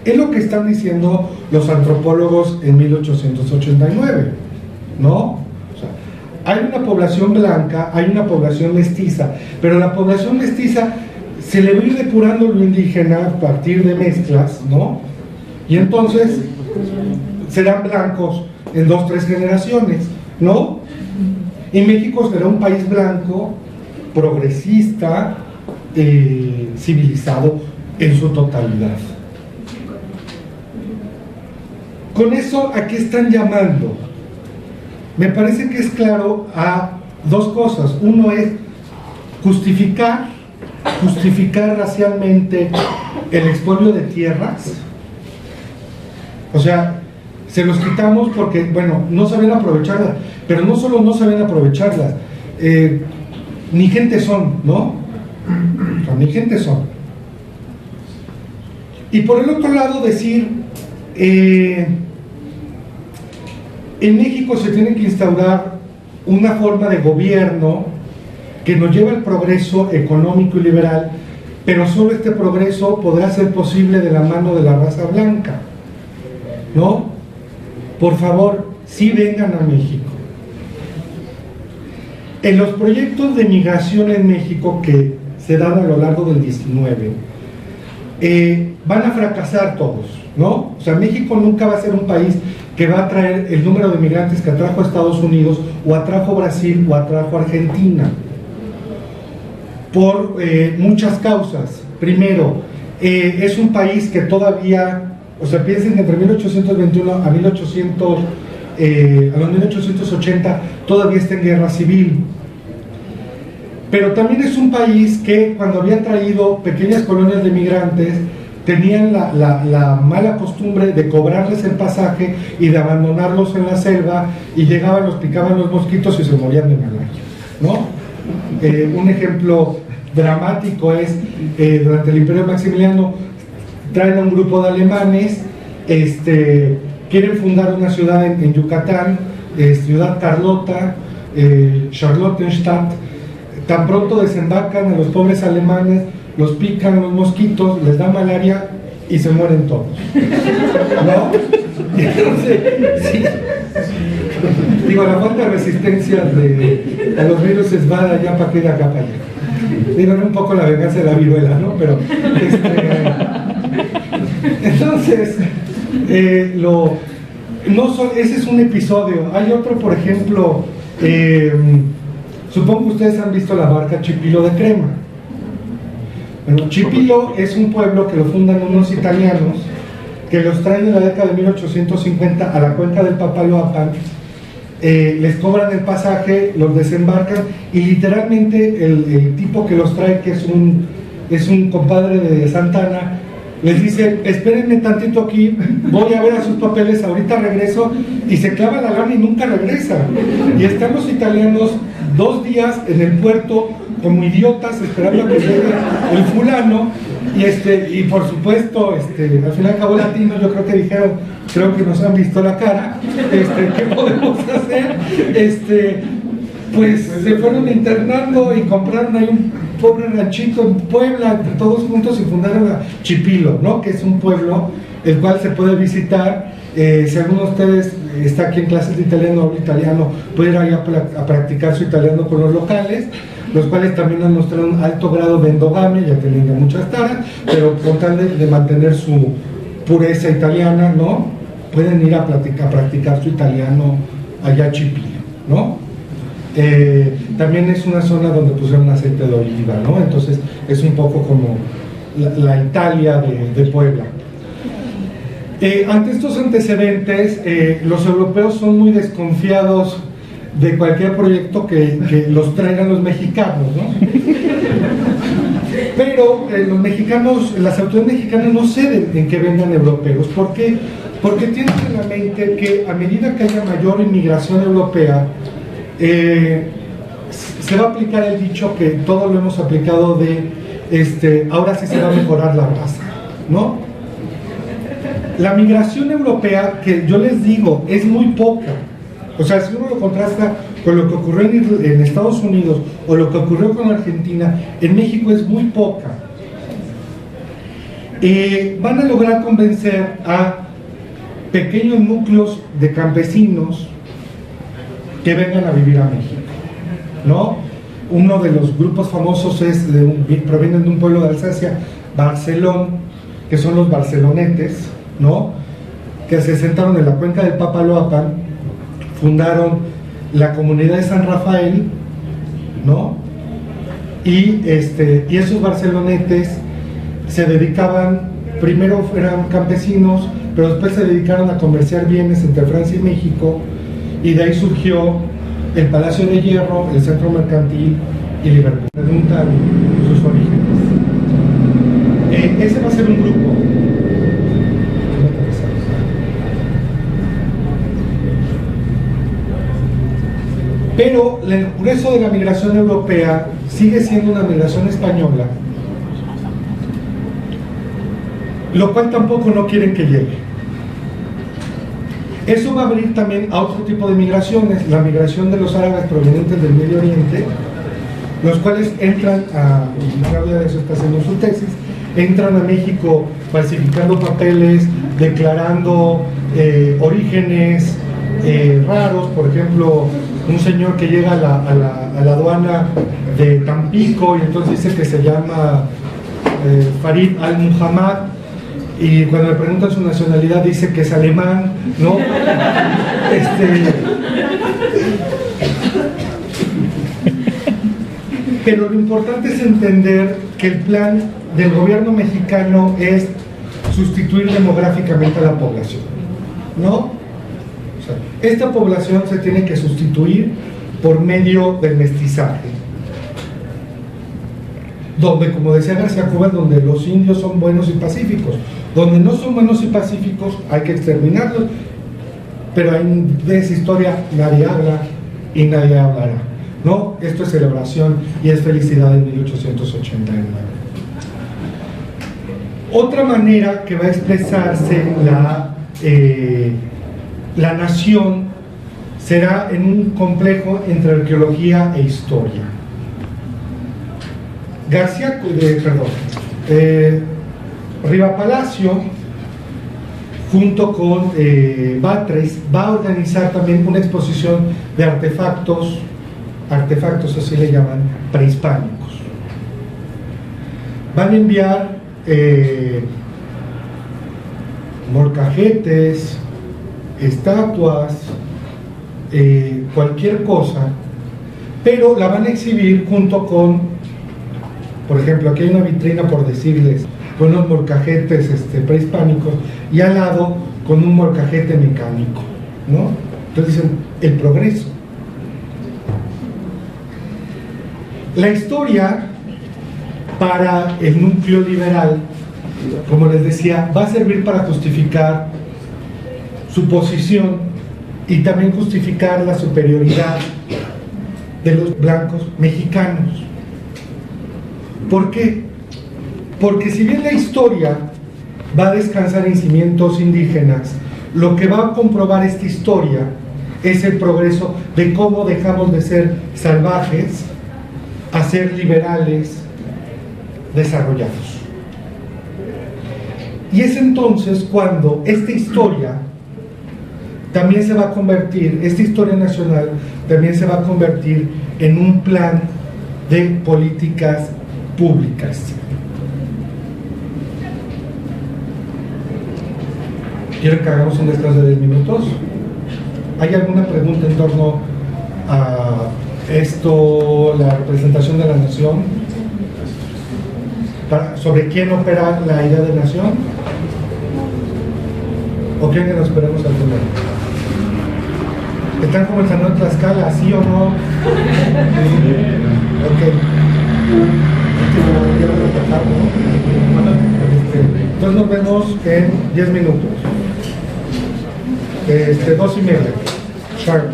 Es lo que están diciendo los antropólogos en 1889, ¿no? O sea, hay una población blanca, hay una población mestiza, pero la población mestiza se le va a ir depurando lo indígena a partir de mezclas, ¿no? Y entonces serán blancos en 2 o 3 generaciones, ¿no? Y México será un país blanco, progresista, civilizado en su totalidad. Con eso, ¿a qué están llamando? Me parece que es claro a 2 cosas. Uno es justificar racialmente el expolio de tierras. O sea, se los quitamos porque, bueno, no saben aprovecharlas, pero no solo no saben aprovecharlas, ni gente son, ¿no? O sea, ni gente son. Y por el otro lado decir, en México se tiene que instaurar una forma de gobierno que nos lleve al progreso económico y liberal, pero solo este progreso podrá ser posible de la mano de la raza blanca, ¿no? Por favor, sí vengan a México. En los proyectos de migración en México que se dan a lo largo del 19, van a fracasar todos, ¿no? O sea, México nunca va a ser un país que va a traer el número de migrantes que atrajo a Estados Unidos, o atrajo a Brasil, o atrajo a Argentina, por muchas causas. Primero, Es un país que todavía, o sea, piensen que entre 1821 a 1880 todavía está en guerra civil. Pero también es un país que cuando había traído pequeñas colonias de migrantes tenían la mala costumbre de cobrarles el pasaje y de abandonarlos en la selva, y llegaban, los picaban los mosquitos y se morían de malaria, ¿no? Un ejemplo dramático es durante el Imperio Maximiliano traen a un grupo de alemanes, quieren fundar una ciudad en Yucatán, Ciudad Carlota, Charlottenstadt. Tan pronto desembarcan a los pobres alemanes, los pican los mosquitos, les da malaria y se mueren todos, ¿no? Y entonces, sí. Digo, la falta de resistencia a los virus es va de allá para que de acá para allá. Digo, era un poco la venganza de la viruela, ¿no? Pero, entonces, ese es un episodio. Hay otro, por ejemplo, supongo que ustedes han visto la barca Chipilo de Crema. Bueno, Chipilo es un pueblo que lo fundan unos italianos que los traen en la década de 1850 a la cuenca del Papaloapan, les cobran el pasaje, los desembarcan y literalmente el tipo que los trae, que es un compadre de Santana, les dice: espérenme tantito aquí, voy a ver a sus papeles, ahorita regreso, y se clava la lana y nunca regresa. Y están los italianos 2 días en el puerto como idiotas esperando a que llegue el fulano, y por supuesto al final acabó latino. Yo creo que dijeron: creo que nos han visto la cara, ¿qué podemos hacer? Pues se fueron internando y compraron ahí un pobre ranchito en Puebla, todos juntos, y fundaron a Chipilo, ¿no? Que es un pueblo el cual se puede visitar. Si alguno de ustedes está aquí en clases de italiano o habla italiano, puede ir ahí a practicar su italiano con los locales, los cuales también han mostrado un alto grado de endogamia, ya que tienen muchas taras, pero con tal de mantener su pureza italiana, ¿no? Pueden ir a practicar su italiano allá a Chipilo, ¿no? También es una zona donde pusieron aceite de oliva, ¿no? Entonces es un poco como la Italia de Puebla. Ante estos antecedentes, los europeos son muy desconfiados de cualquier proyecto que los traigan los mexicanos, ¿no? Pero los mexicanos, las autoridades mexicanas no ceden en que vengan europeos. ¿Por qué? Porque tienen en la mente que a medida que haya mayor inmigración europea, se va a aplicar el dicho que todos lo hemos aplicado de ahora sí se va a mejorar la raza, ¿no? La migración europea, que yo les digo, es muy poca. O sea, si uno lo contrasta con lo que ocurrió en Estados Unidos o lo que ocurrió con Argentina, en México es muy poca. Van a lograr convencer a pequeños núcleos de campesinos que vengan a vivir a México, ¿no? Uno de los grupos famosos provienen de un pueblo de Alsacia, Barcelón, que son los barcelonetes, ¿no? Que se sentaron en la cuenca del Papaloapan, fundaron la comunidad de San Rafael, ¿no? Y esos barcelonetes se dedicaban, primero eran campesinos, pero después se dedicaron a comerciar bienes entre Francia y México, y de ahí surgió el Palacio de Hierro, el Centro Mercantil y Liverpool. Preguntan sus orígenes. Ese va a ser un grupo. Pero el grueso de la migración europea sigue siendo una migración española, lo cual tampoco no quieren que llegue. Eso va a abrir también a otro tipo de migraciones, la migración de los árabes provenientes del Medio Oriente, los cuales entran y Claudia de eso está haciendo su tesis, entran a México falsificando papeles, declarando orígenes raros. Por ejemplo, un señor que llega a la aduana de Tampico y entonces dice que se llama Farid al-Muhammad, y cuando le preguntan su nacionalidad dice que es alemán, ¿no? Pero lo importante es entender que el plan del gobierno mexicano es sustituir demográficamente a la población, ¿no? O sea, esta población se tiene que sustituir por medio del mestizaje, donde, como decía García Cuevas, donde los indios son buenos y pacíficos, donde no son buenos y pacíficos hay que exterminarlos, pero de esa historia nadie habla y nadie hablará, ¿no? Esto es celebración y es felicidad en 1889. Otra manera que va a expresarse la nación será en un complejo entre arqueología e historia. Riva Palacio, junto con Batres, va a organizar también una exposición de artefactos así le llaman, prehispánicos. Van a enviar molcajetes, estatuas, cualquier cosa, pero la van a exhibir junto con, por ejemplo, aquí hay una vitrina, por decirles, con unos molcajetes prehispánicos y al lado con un molcajete mecánico, ¿no? Entonces dicen, el progreso. La historia para el núcleo liberal, como les decía, va a servir para justificar su posición y también justificar la superioridad de los blancos mexicanos. ¿Por qué? Porque si bien la historia va a descansar en cimientos indígenas, lo que va a comprobar esta historia es el progreso de cómo dejamos de ser salvajes a ser liberales desarrollados. Y es entonces cuando esta historia también se va a convertir, esta historia nacional también se va a convertir en un plan de políticas públicas. ¿Quieren que hagamos un descanso de 10 minutos? ¿Hay alguna pregunta en torno a esto, la representación de la nación? ¿Sobre quién opera la idea de nación? ¿O quieren que nos esperemos al final? ¿Están comenzando en Tlaxcala, sí o no? Ok. Entonces nos vemos en 10 minutos. 2:30. Sharp.